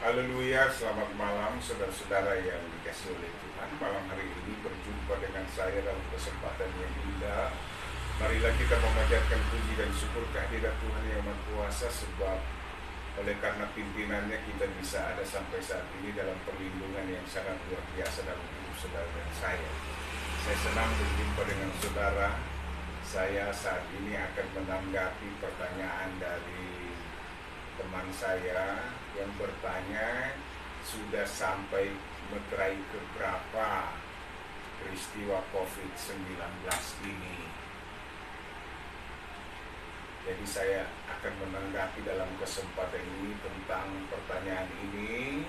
Haleluya, selamat malam saudara-saudara yang dikasihi oleh Tuhan. Malam hari ini berjumpa dengan saya dalam kesempatan yang indah. Marilah kita memanjatkan puji dan syukur kehadirat Tuhan yang Maha Kuasa, sebab oleh karena pimpinannya kita bisa ada sampai saat ini dalam perlindungan yang sangat luar biasa dalam hidup saudara dan saya. Saya senang berjumpa dengan saudara. Saya saat ini akan menanggapi pertanyaan dari teman saya yang bertanya, sudah sampai meterai keberapa peristiwa COVID-19 ini. Jadi saya akan menanggapi dalam kesempatan ini tentang pertanyaan ini.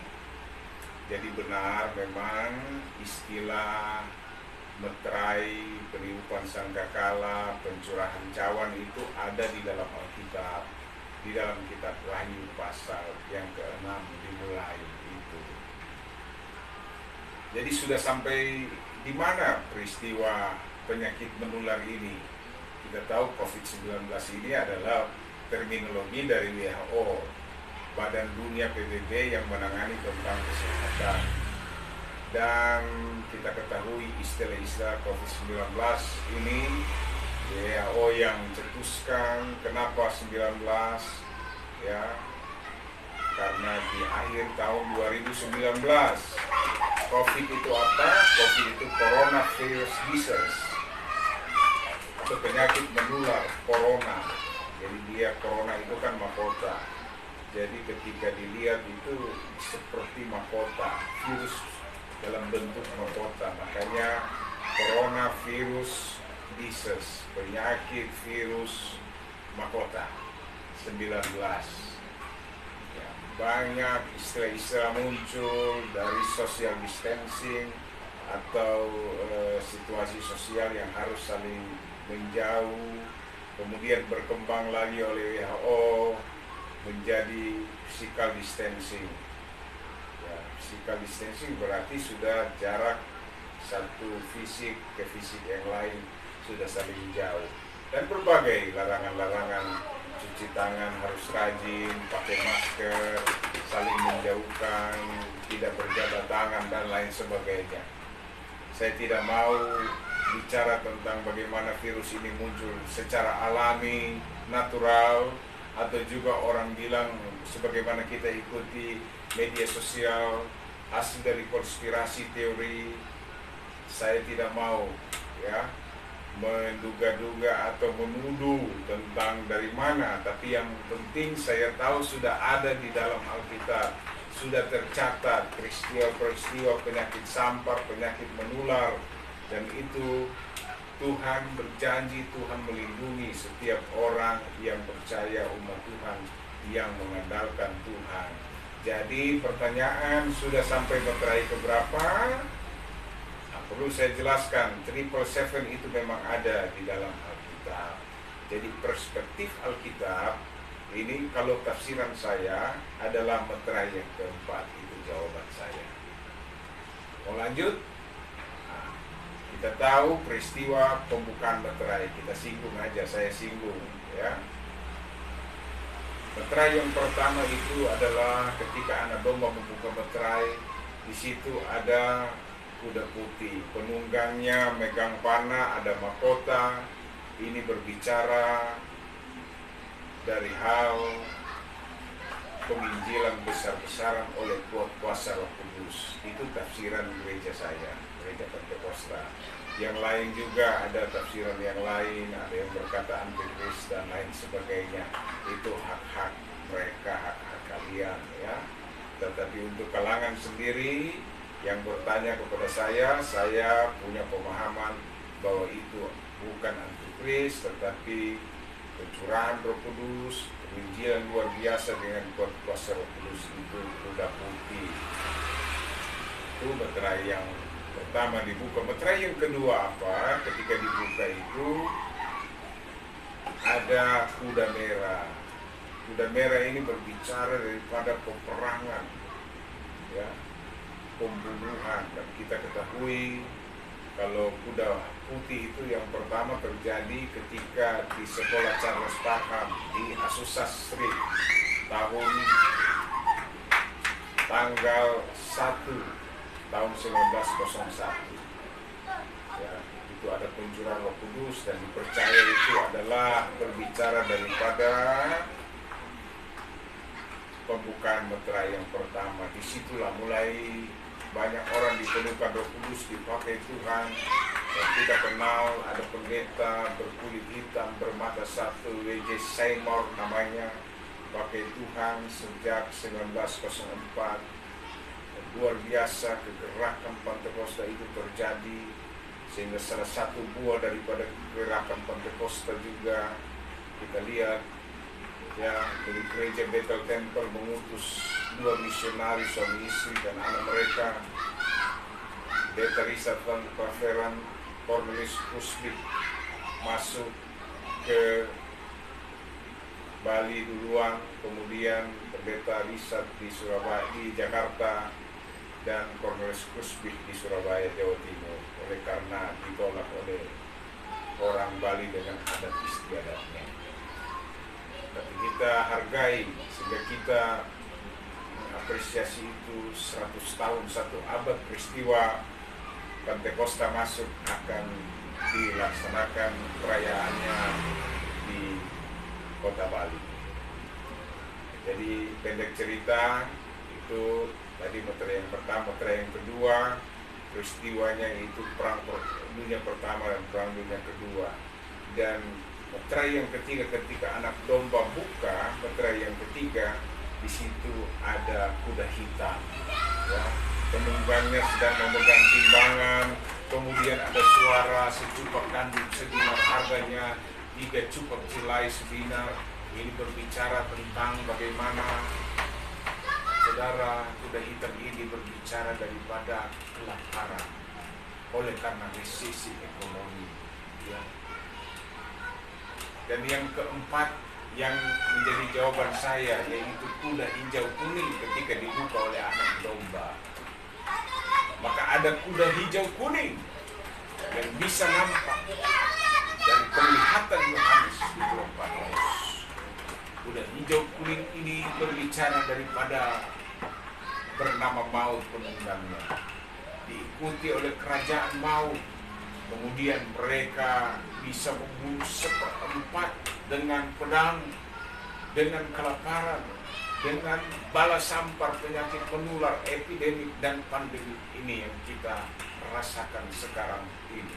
Jadi benar memang istilah meterai, peniupan sangkakala, pencurahan cawan itu ada di dalam Alkitab. Di dalam kitab Wahyu pasal yang ke-6 dimulai itu. Jadi sudah sampai di mana peristiwa penyakit menular ini? Kita tahu COVID-19 ini adalah terminologi dari WHO, Badan Dunia PBB yang menangani tentang kesehatan. Dan kita ketahui istilah-istilah COVID-19 ini WHO yang cetuskan. Kenapa 19? Ya, karena di akhir tahun 2019 COVID itu apa? COVID itu coronavirus disease atau penyakit menular corona. Jadi dia corona itu kan mahkota. Jadi ketika dilihat itu seperti mahkota, virus dalam bentuk mahkota. Makanya coronavirus disease, penyakit virus mahkota 19. Ya, banyak istilah-istilah muncul dari social distancing atau situasi sosial yang harus saling menjauh, kemudian berkembang lagi oleh WHO menjadi physical distancing. Ya, physical distancing berarti sudah jarak satu fisik ke fisik yang lain sudah saling jauh, dan berbagai larangan-larangan, cuci tangan harus rajin, pakai masker, saling menjauhkan, tidak berjabat tangan, dan lain sebagainya. Saya tidak mau bicara tentang bagaimana virus ini muncul secara alami, natural, atau juga orang bilang sebagaimana kita ikuti media sosial, hasil dari konspirasi teori. Saya tidak mau menduga-duga atau menuduh tentang dari mana, tapi yang penting saya tahu sudah ada di dalam Alkitab, sudah tercatat peristiwa-peristiwa penyakit sampar, penyakit menular, dan itu Tuhan berjanji, Tuhan melindungi setiap orang yang percaya, umat Tuhan yang mengandalkan Tuhan. Jadi pertanyaan sudah sampai meterai keberapa? Perlu saya jelaskan, 777 itu memang ada di dalam Alkitab. Jadi perspektif Alkitab ini, kalau tafsiran saya adalah meterai yang keempat. Itu jawaban saya. Mau lanjut? Nah, kita tahu peristiwa pembukaan meterai. Kita singgung aja, saya singgung ya. Meterai yang pertama itu adalah ketika anak domba membuka meterai. Di situ ada kuda putih, penunggangnya megang panah, ada mahkota. Ini berbicara dari hal penginjilan besar-besaran oleh kuasa Roh Kudus. Itu tafsiran gereja saya, gereja Pentakosta. Yang lain juga ada tafsiran yang lain, ada yang berkata antikris dan lain sebagainya. Itu hak-hak mereka, hak-hak kalian ya. Tetapi untuk kalangan sendiri yang bertanya kepada saya punya pemahaman bahwa itu bukan antikris, tetapi pencurahan Roh Kudus, penginjilan luar biasa dengan kuasa Roh Kudus, itu kuda putih. Itu meterai yang pertama dibuka. Meterai yang kedua apa? Ketika dibuka itu ada kuda merah. Kuda merah ini berbicara daripada peperangan, ya, pembunuhan. Dan kita ketahui kalau kuda putih itu yang pertama terjadi ketika di sekolah Charles Parham di Azusa Street tahun tanggal 1 tahun 1901. Ya, itu ada pencurahan Roh Kudus dan dipercaya itu adalah berbicara daripada pembukaan meterai yang pertama. Disitulah mulai banyak orang dipenuhkan Roh Kudus, dipakai Tuhan. Dan kita kenal ada pendeta berkulit hitam bermata satu, W.J. Seymour namanya, pakai Tuhan sejak 1904. Luar biasa kegerakan Pentakosta itu terjadi, sehingga salah satu buah daripada gerakan Pentakosta juga kita lihat ya, dari gereja Bethel Temple mengutus 2 misionaris suami istri dan anak mereka, Pendeta Richard Van Baveren, Cornelis Krusbik masuk ke Bali duluan, kemudian Pendeta Richard di Surabaya, di Jakarta, dan Cornelis Krusbik di Surabaya, Jawa Timur, oleh karena ditolak oleh orang Bali dengan adat istiadatnya. Tapi kita hargai sehingga kita mengapresiasi itu 100 tahun, 1 abad peristiwa Pentakosta masuk akan dilaksanakan perayaannya di Kota Bali. Jadi pendek cerita itu tadi meterai yang pertama, meterai yang kedua, peristiwanya itu perang dunia pertama dan perang dunia kedua. Dan meterai yang ketiga ketika anak domba buka, meterai yang ketiga, di situ ada kuda hitam. Ya, penunggangnya sedang memegang timbangan, kemudian ada suara secupak gandum sedinar harganya, 3 cupak jelai sedinar. Ini berbicara tentang bagaimana saudara, kuda hitam ini berbicara daripada kelaparan oleh karena resesi ekonomi. Ya. Dan yang keempat yang menjadi jawaban saya, yaitu kuda hijau kuning ketika dibuka oleh anak domba. Maka ada kuda hijau kuning yang bisa nampak dari penglihatan Yohanes di Pulau Patmos. Kuda hijau kuning ini berbicara daripada bernama maut penunggangnya, diikuti oleh kerajaan maut. Kemudian mereka bisa membunuh 1/4 dengan pedang, dengan kelaparan, dengan bala sampar penyakit penular, epidemik dan pandemi ini yang kita rasakan sekarang ini,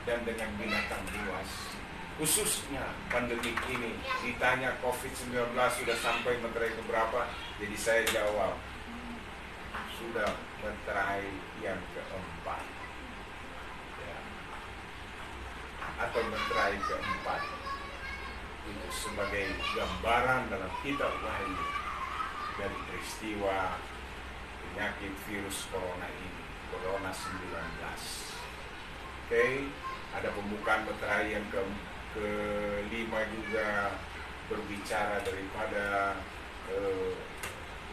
dan dengan binatang buas. Khususnya pandemi ini, ditanya COVID-19 sudah sampai meterai keberapa, jadi saya jawab sudah meterai yang keempat, ya, atau meterai keempat. Itu sebagai gambaran dalam kitab Wahyu dari peristiwa penyakit virus corona ini, corona 19. Oke, ada pembukaan meterai yang kelima juga berbicara daripada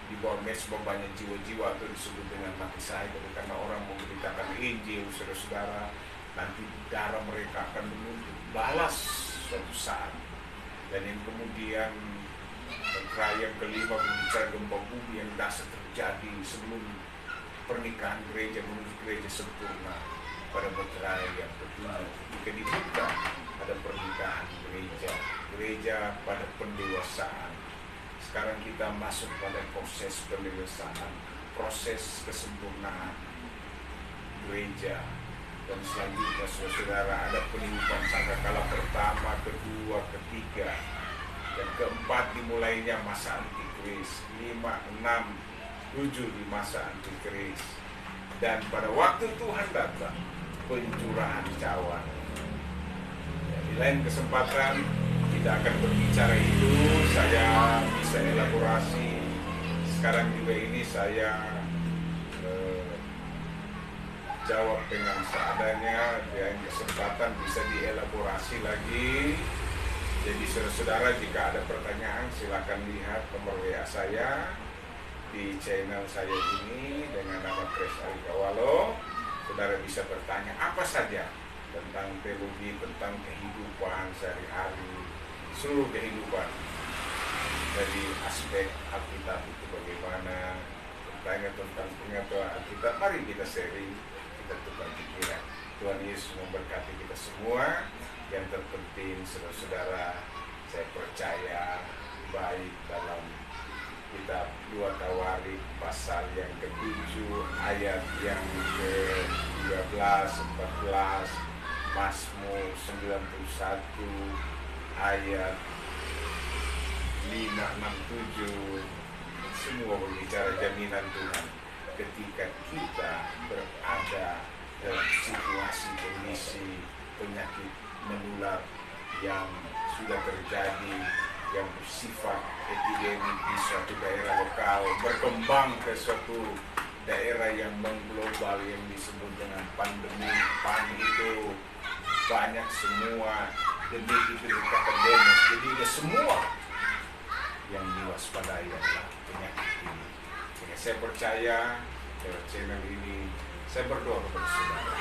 di bawah mesbah banyak jiwa-jiwa, atau disebut dengan mati syahid, karena orang memberitakan Injil, saudara-saudara, nanti darah mereka akan menuntut balas suatu saat. Dan yang kemudian meterai yang kelima berbicara gempa bumi yang dasar terjadi sebelum pernikahan gereja menuju gereja sempurna. Pada meterai yang ketujuh jika dibuka ada pernikahan gereja pada pendewasaan. Sekarang kita masuk pada proses pendewasaan, proses kesempurnaan gereja. Dan selanjutnya saudara ada peniupan sangkakala pertama, kedua, ketiga, dan keempat dimulainya masa antikris, 5, 6, 7 di masa antikris. Dan pada waktu Tuhan datang, pencurahan cawan. Ya, di lain kesempatan kita akan berbicara itu, saya bisa elaborasi. Sekarang juga ini saya jawab dengan seadanya, dan kesempatan bisa dielaborasi lagi. Jadi saudara-saudara, jika ada pertanyaan silakan lihat nomor WA saya di channel saya ini dengan nama Kris Alikawalo. Saudara bisa bertanya apa saja tentang teologi, tentang kehidupan sehari-hari, seluruh kehidupan dari aspek Alkitab itu bagaimana, bertanya tentang pengetahuan Alkitab, mari kita sharing, kita tukar pikiran. Tuhan Yesus memberkati kita semua. Yang terpenting saudara-saudara, saya percaya baik dalam kitab 2 Tawarik pasal yang ke-7 ayat yang ke-13, 14, Mazmur 91 ayat 5, 6, 7, semua berbicara jaminan Tuhan ketika kita berada dalam situasi kondisi penyakit menular yang sudah terjadi, yang bersifat epidemik di suatu daerah lokal, berkembang ke suatu daerah yang mengglobal yang disebut dengan pandemi. Itu banyak semua, demi itu dikatakan demos. Jadi ada semua yang diwaspadai adalah penyakit ini. Sehingga saya percaya lewat channel ini, saya berdoa kepada saudara,